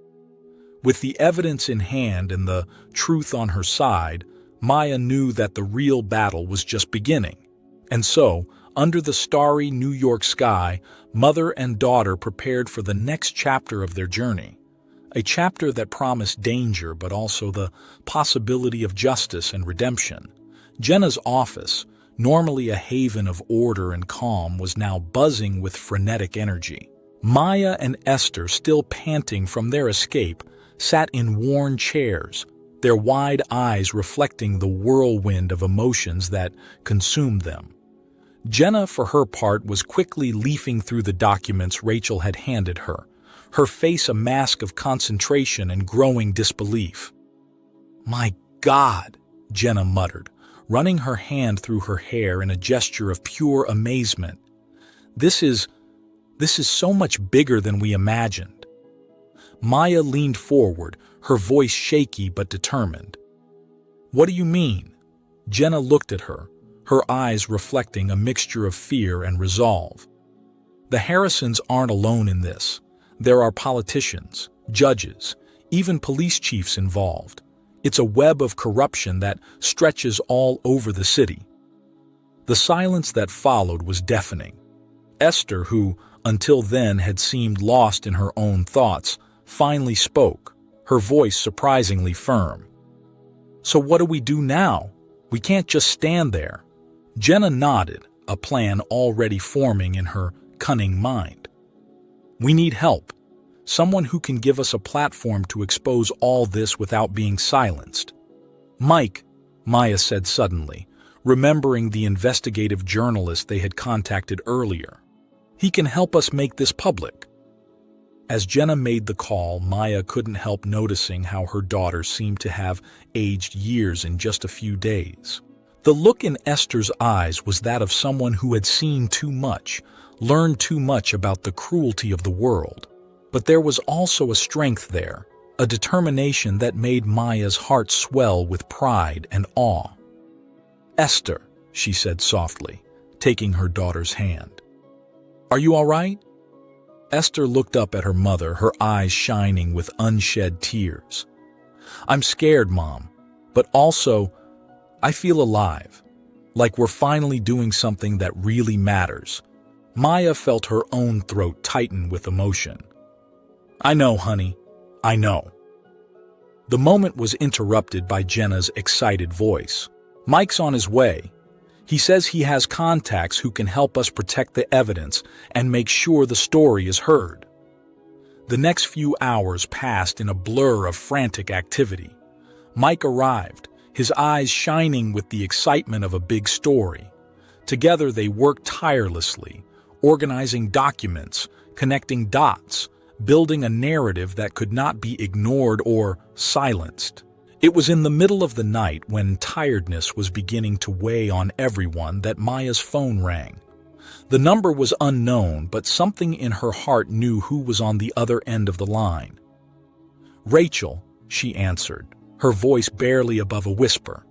With the evidence in hand and the truth on her side, Maya knew that the real battle was just beginning. And so, under the starry New York sky, mother and daughter prepared for the next chapter of their journey. A chapter that promised danger but also the possibility of justice and redemption. Jenna's office, normally a haven of order and calm, was now buzzing with frenetic energy. Maya and Esther, still panting from their escape, sat in worn chairs, their wide eyes reflecting the whirlwind of emotions that consumed them. Jenna, for her part, was quickly leafing through the documents Rachel had handed her, her face a mask of concentration and growing disbelief. "My God," Jenna muttered, running her hand through her hair in a gesture of pure amazement. This is so much bigger than we imagined." Maya leaned forward, her voice shaky but determined. "What do you mean?" Jenna looked at her, her eyes reflecting a mixture of fear and resolve. "The Harrisons aren't alone in this. There are politicians, judges, even police chiefs involved. It's a web of corruption that stretches all over the city." The silence that followed was deafening. Esther, who until then had seemed lost in her own thoughts, finally spoke, her voice surprisingly firm. "So what do we do now? We can't just stand there." Jenna nodded, a plan already forming in her cunning mind. "We need help. Someone who can give us a platform to expose all this without being silenced." "Mike," Maya said suddenly, remembering the investigative journalist they had contacted earlier. "He can help us make this public." As Jenna made the call, Maya couldn't help noticing how her daughter seemed to have aged years in just a few days. The look in Esther's eyes was that of someone who had seen too much, learned too much about the cruelty of the world. But there was also a strength there, a determination that made Maya's heart swell with pride and awe. "Esther," she said softly, taking her daughter's hand. "Are you all right?" Esther looked up at her mother, her eyes shining with unshed tears. "I'm scared, Mom, but also, I feel alive, like we're finally doing something that really matters." Maya felt her own throat tighten with emotion. "I know, honey, I know." The moment was interrupted by Jenna's excited voice. "Mike's on his way. He says he has contacts who can help us protect the evidence and make sure the story is heard." The next few hours passed in a blur of frantic activity. Mike arrived, his eyes shining with the excitement of a big story. Together they worked tirelessly, organizing documents, connecting dots, building a narrative that could not be ignored or silenced. It was in the middle of the night, when tiredness was beginning to weigh on everyone, that Maya's phone rang. The number was unknown, but something in her heart knew who was on the other end of the line. "Rachel," she answered, her voice barely above a whisper.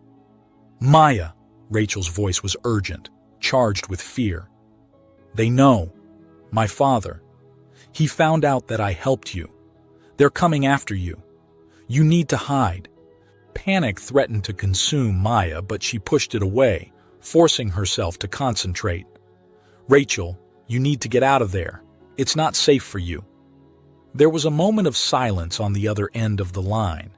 "Maya," Rachel's voice was urgent, charged with fear. "They know. My father. He found out that I helped you. They're coming after you. You need to hide." Panic threatened to consume Maya, but she pushed it away, forcing herself to concentrate. "Rachel, you need to get out of there. It's not safe for you." There was a moment of silence on the other end of the line.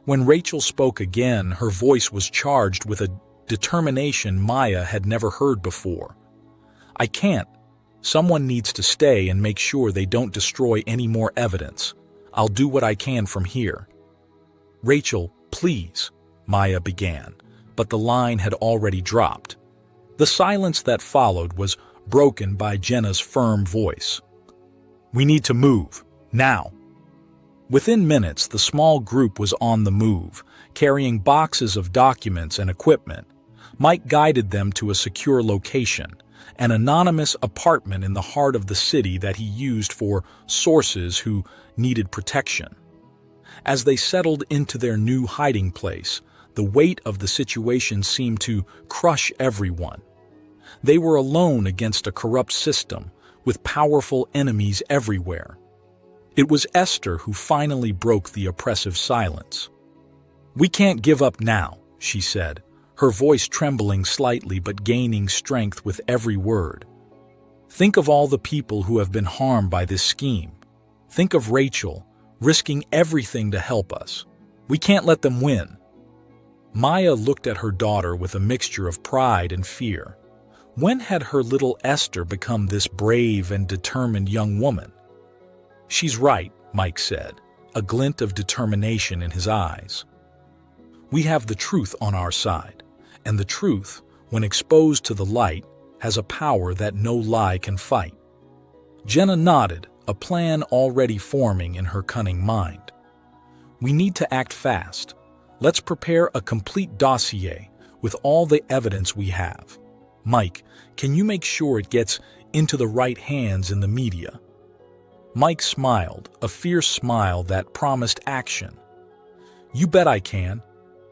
When Rachel spoke again, her voice was charged with a determination Maya had never heard before. "I can't. Someone needs to stay and make sure they don't destroy any more evidence. I'll do what I can from here." "Rachel, please," Maya began, but the line had already dropped. The silence that followed was broken by Jenna's firm voice. "We need to move, now." Within minutes, the small group was on the move, carrying boxes of documents and equipment. Mike guided them to a secure location, an anonymous apartment in the heart of the city that he used for sources who needed protection. As they settled into their new hiding place, the weight of the situation seemed to crush everyone. They were alone against a corrupt system, with powerful enemies everywhere. It was Esther who finally broke the oppressive silence. "We can't give up now," she said, her voice trembling slightly but gaining strength with every word. "Think of all the people who have been harmed by this scheme. Think of Rachel, risking everything to help us. We can't let them win." Maya looked at her daughter with a mixture of pride and fear. When had her little Esther become this brave and determined young woman? "She's right," Mike said, a glint of determination in his eyes. "We have the truth on our side, and the truth, when exposed to the light, has a power that no lie can fight." Jenna nodded, a plan already forming in her cunning mind. We need to act fast. Let's prepare a complete dossier with all the evidence we have. Mike, can you make sure it gets into the right hands in the media? Mike smiled, a fierce smile that promised action. You bet I can.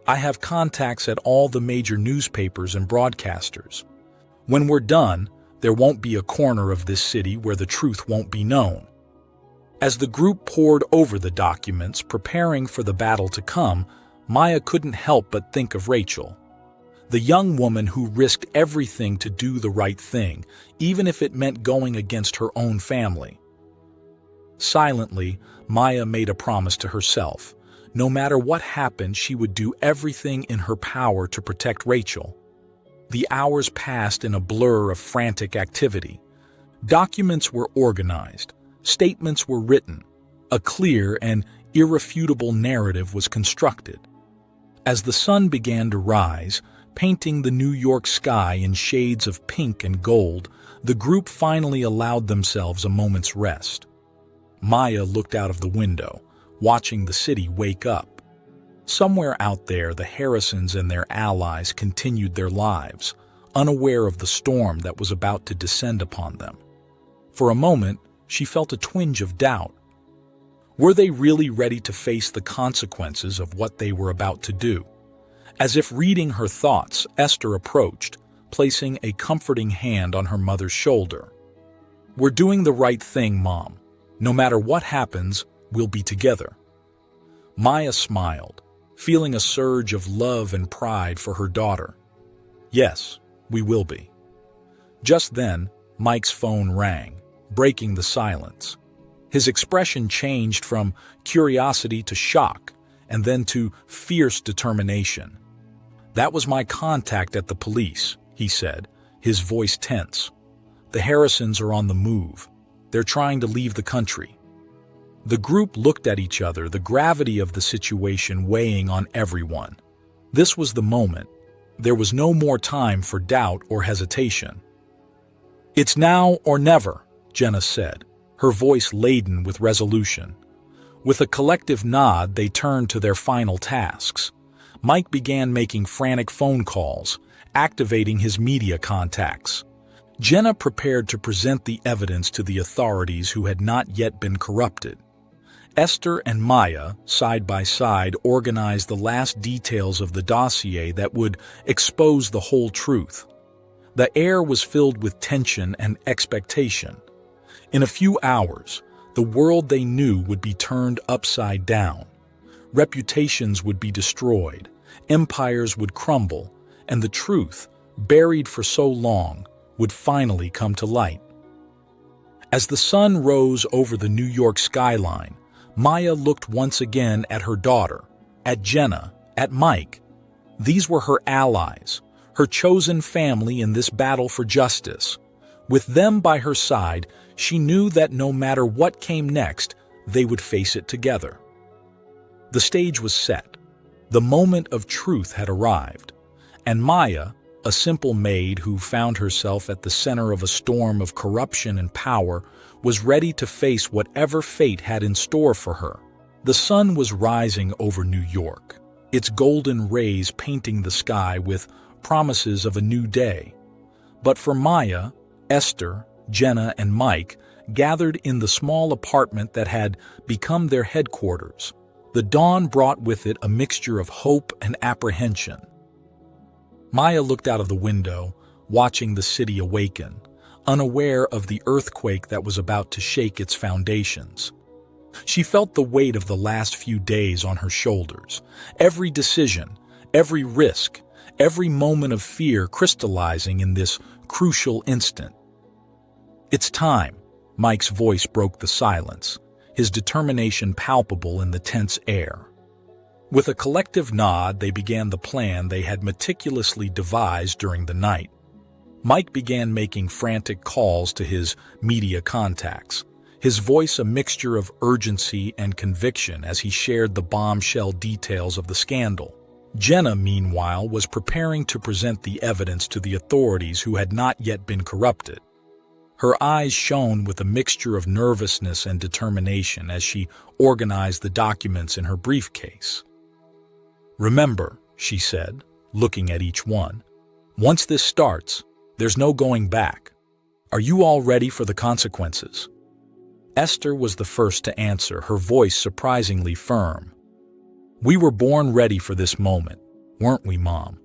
I have contacts at all the major newspapers and broadcasters. When we're done, there won't be a corner of this city where the truth won't be known. As the group pored over the documents, preparing for the battle to come, Maya couldn't help but think of Rachel. The young woman who risked everything to do the right thing, even if it meant going against her own family. Silently, Maya made a promise to herself. No matter what happened, she would do everything in her power to protect Rachel. The hours passed in a blur of frantic activity. Documents were organized, statements were written, a clear and irrefutable narrative was constructed. As the sun began to rise, painting the New York sky in shades of pink and gold, the group finally allowed themselves a moment's rest. Maya looked out of the window, watching the city wake up. Somewhere out there, the Harrisons and their allies continued their lives, unaware of the storm that was about to descend upon them. For a moment, she felt a twinge of doubt. Were they really ready to face the consequences of what they were about to do? As if reading her thoughts, Esther approached, placing a comforting hand on her mother's shoulder. "We're doing the right thing, Mom. No matter what happens, we'll be together." Maya smiled, feeling a surge of love and pride for her daughter. "Yes, we will be." Just then, Mike's phone rang, breaking the silence. His expression changed from curiosity to shock, and then to fierce determination. "That was my contact at the police," he said, his voice tense. "The Harrisons are on the move. They're trying to leave the country." The group looked at each other, the gravity of the situation weighing on everyone. This was the moment. There was no more time for doubt or hesitation. "It's now or never," Jenna said, her voice laden with resolution. With a collective nod, they turned to their final tasks. Mike began making frantic phone calls, activating his media contacts. Jenna prepared to present the evidence to the authorities who had not yet been corrupted. Esther and Maya, side by side, organized the last details of the dossier that would expose the whole truth. The air was filled with tension and expectation. In a few hours, the world they knew would be turned upside down. Reputations would be destroyed, empires would crumble, and the truth, buried for so long, would finally come to light. As the sun rose over the New York skyline, Maya looked once again at her daughter, at Jenna, at Mike. These were her allies, her chosen family in this battle for justice. With them by her side, she knew that no matter what came next, they would face it together. The stage was set. The moment of truth had arrived, and Maya, a simple maid who found herself at the center of a storm of corruption and power, was ready to face whatever fate had in store for her. The sun was rising over New York, its golden rays painting the sky with promises of a new day. But for Maya, Esther, Jenna, and Mike, gathered in the small apartment that had become their headquarters, the dawn brought with it a mixture of hope and apprehension. Maya looked out of the window, watching the city awaken, unaware of the earthquake that was about to shake its foundations. She felt the weight of the last few days on her shoulders, every decision, every risk, every moment of fear crystallizing in this crucial instant. "It's time," Mike's voice broke the silence, his determination palpable in the tense air. With a collective nod, they began the plan they had meticulously devised during the night. Mike began making frantic calls to his media contacts, his voice a mixture of urgency and conviction as he shared the bombshell details of the scandal. Jenna, meanwhile, was preparing to present the evidence to the authorities who had not yet been corrupted. Her eyes shone with a mixture of nervousness and determination as she organized the documents in her briefcase. "Remember," she said, looking at each one, "once this starts, there's no going back. Are you all ready for the consequences?" Esther was the first to answer, her voice surprisingly firm. "We were born ready for this moment, weren't we, Mom?"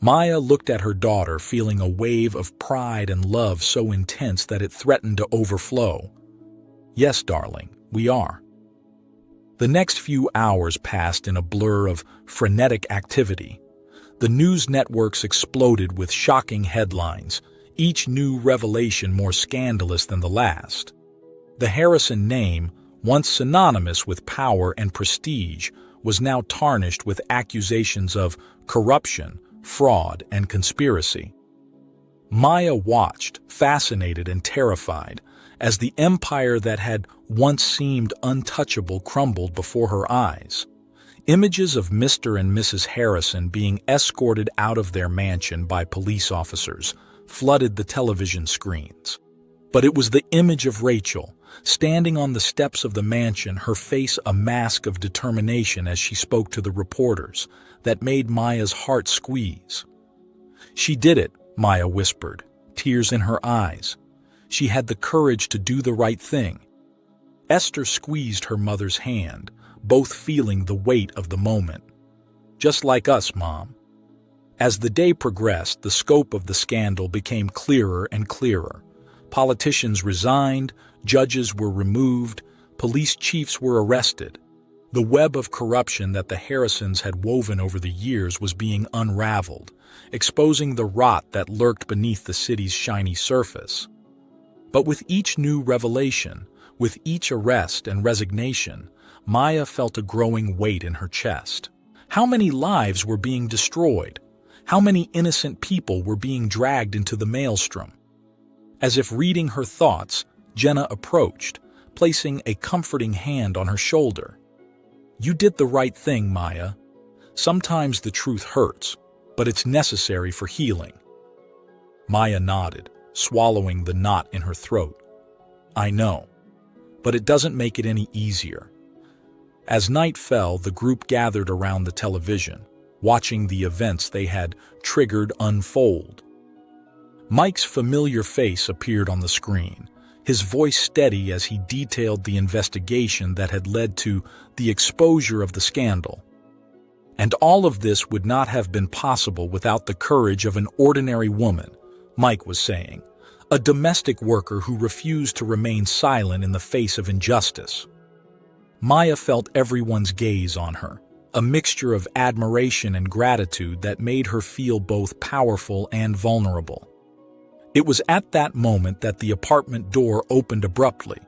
Maya looked at her daughter, feeling a wave of pride and love so intense that it threatened to overflow. "Yes, darling, we are." The next few hours passed in a blur of frenetic activity. The news networks exploded with shocking headlines, each new revelation more scandalous than the last. The Harrison name, once synonymous with power and prestige, was now tarnished with accusations of corruption, fraud, and conspiracy. Maya watched, fascinated and terrified, as the empire that had once seemed untouchable crumbled before her eyes. Images of Mr. and Mrs. Harrison being escorted out of their mansion by police officers flooded the television screens. But it was the image of Rachel, standing on the steps of the mansion, her face a mask of determination as she spoke to the reporters, that made Maya's heart squeeze. "She did it," Maya whispered, tears in her eyes. "She had the courage to do the right thing." Esther squeezed her mother's hand, both feeling the weight of the moment. "Just like us, Mom." As the day progressed, the scope of the scandal became clearer and clearer. Politicians resigned, judges were removed, police chiefs were arrested. The web of corruption that the Harrisons had woven over the years was being unraveled, exposing the rot that lurked beneath the city's shiny surface. But with each new revelation, with each arrest and resignation, Maya felt a growing weight in her chest. How many lives were being destroyed? How many innocent people were being dragged into the maelstrom? As if reading her thoughts, Jenna approached, placing a comforting hand on her shoulder. "You did the right thing, Maya. Sometimes the truth hurts, but it's necessary for healing." Maya nodded, swallowing the knot in her throat. "I know, but it doesn't make it any easier." As night fell, the group gathered around the television, watching the events they had triggered unfold. Mike's familiar face appeared on the screen, his voice steady as he detailed the investigation that had led to the exposure of the scandal. "And all of this would not have been possible without the courage of an ordinary woman," Mike was saying, "a domestic worker who refused to remain silent in the face of injustice." Maya felt everyone's gaze on her, a mixture of admiration and gratitude that made her feel both powerful and vulnerable. It was at that moment that the apartment door opened abruptly.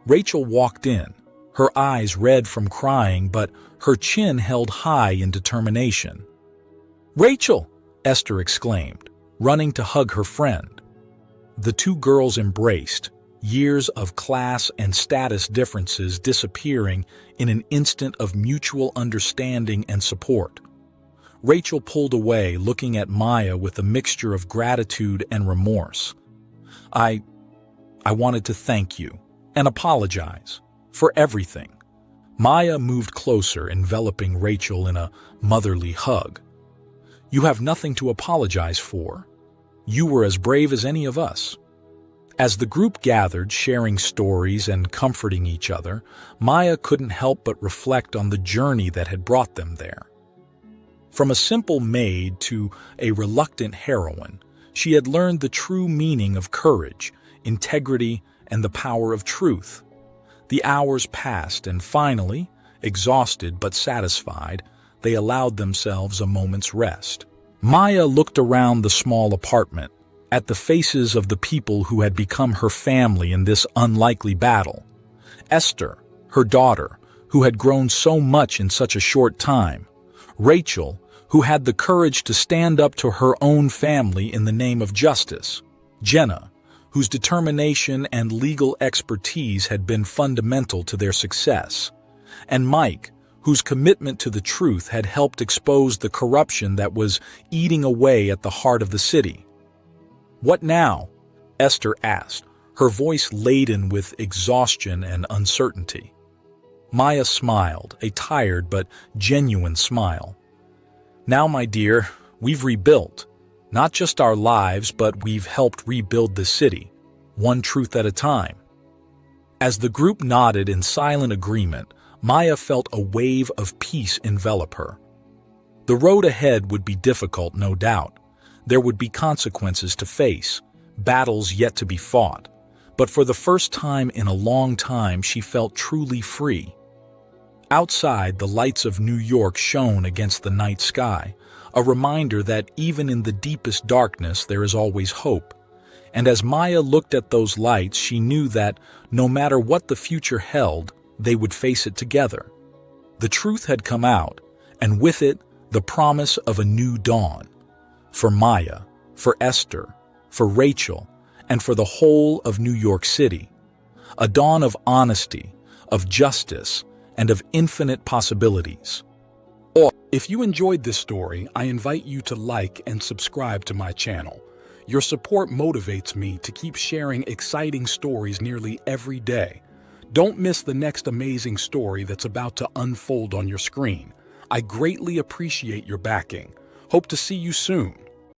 Rachel walked in, her eyes red from crying, but her chin held high in determination. "Rachel!" Esther exclaimed, running to hug her friend. The two girls embraced, years of class and status differences disappearing in an instant of mutual understanding and support. Rachel pulled away, looking at Maya with a mixture of gratitude and remorse. I wanted to thank you and apologize for everything." Maya moved closer, enveloping Rachel in a motherly hug. "You have nothing to apologize for. You were as brave as any of us." As the group gathered, sharing stories and comforting each other, Maya couldn't help but reflect on the journey that had brought them there. From a simple maid to a reluctant heroine, she had learned the true meaning of courage, integrity, and the power of truth. The hours passed, and finally, exhausted but satisfied, they allowed themselves a moment's rest. Maya looked around the small apartment, at the faces of the people who had become her family in this unlikely battle. Esther, her daughter, who had grown so much in such a short time. Rachel, who had the courage to stand up to her own family in the name of justice. Jenna, whose determination and legal expertise had been fundamental to their success. And Mike, whose commitment to the truth had helped expose the corruption that was eating away at the heart of the city. "What now?" Esther asked, her voice laden with exhaustion and uncertainty. Maya smiled, a tired but genuine smile. "Now, my dear, we've rebuilt. Not just our lives, but we've helped rebuild the city, one truth at a time." As the group nodded in silent agreement, Maya felt a wave of peace envelop her. The road ahead would be difficult, no doubt. There would be consequences to face, battles yet to be fought. But for the first time in a long time, she felt truly free. Outside, the lights of New York shone against the night sky, a reminder that even in the deepest darkness there is always hope. And as Maya looked at those lights, she knew that no matter what the future held, they would face it together. The truth had come out, and with it, the promise of a new dawn. For Maya, for Esther, for Rachel, and for the whole of New York City. A dawn of honesty, of justice, and of infinite possibilities. If you enjoyed this story, I invite you to like and subscribe to my channel. Your support motivates me to keep sharing exciting stories nearly every day. Don't miss the next amazing story that's about to unfold on your screen. I greatly appreciate your backing. Hope to see you soon.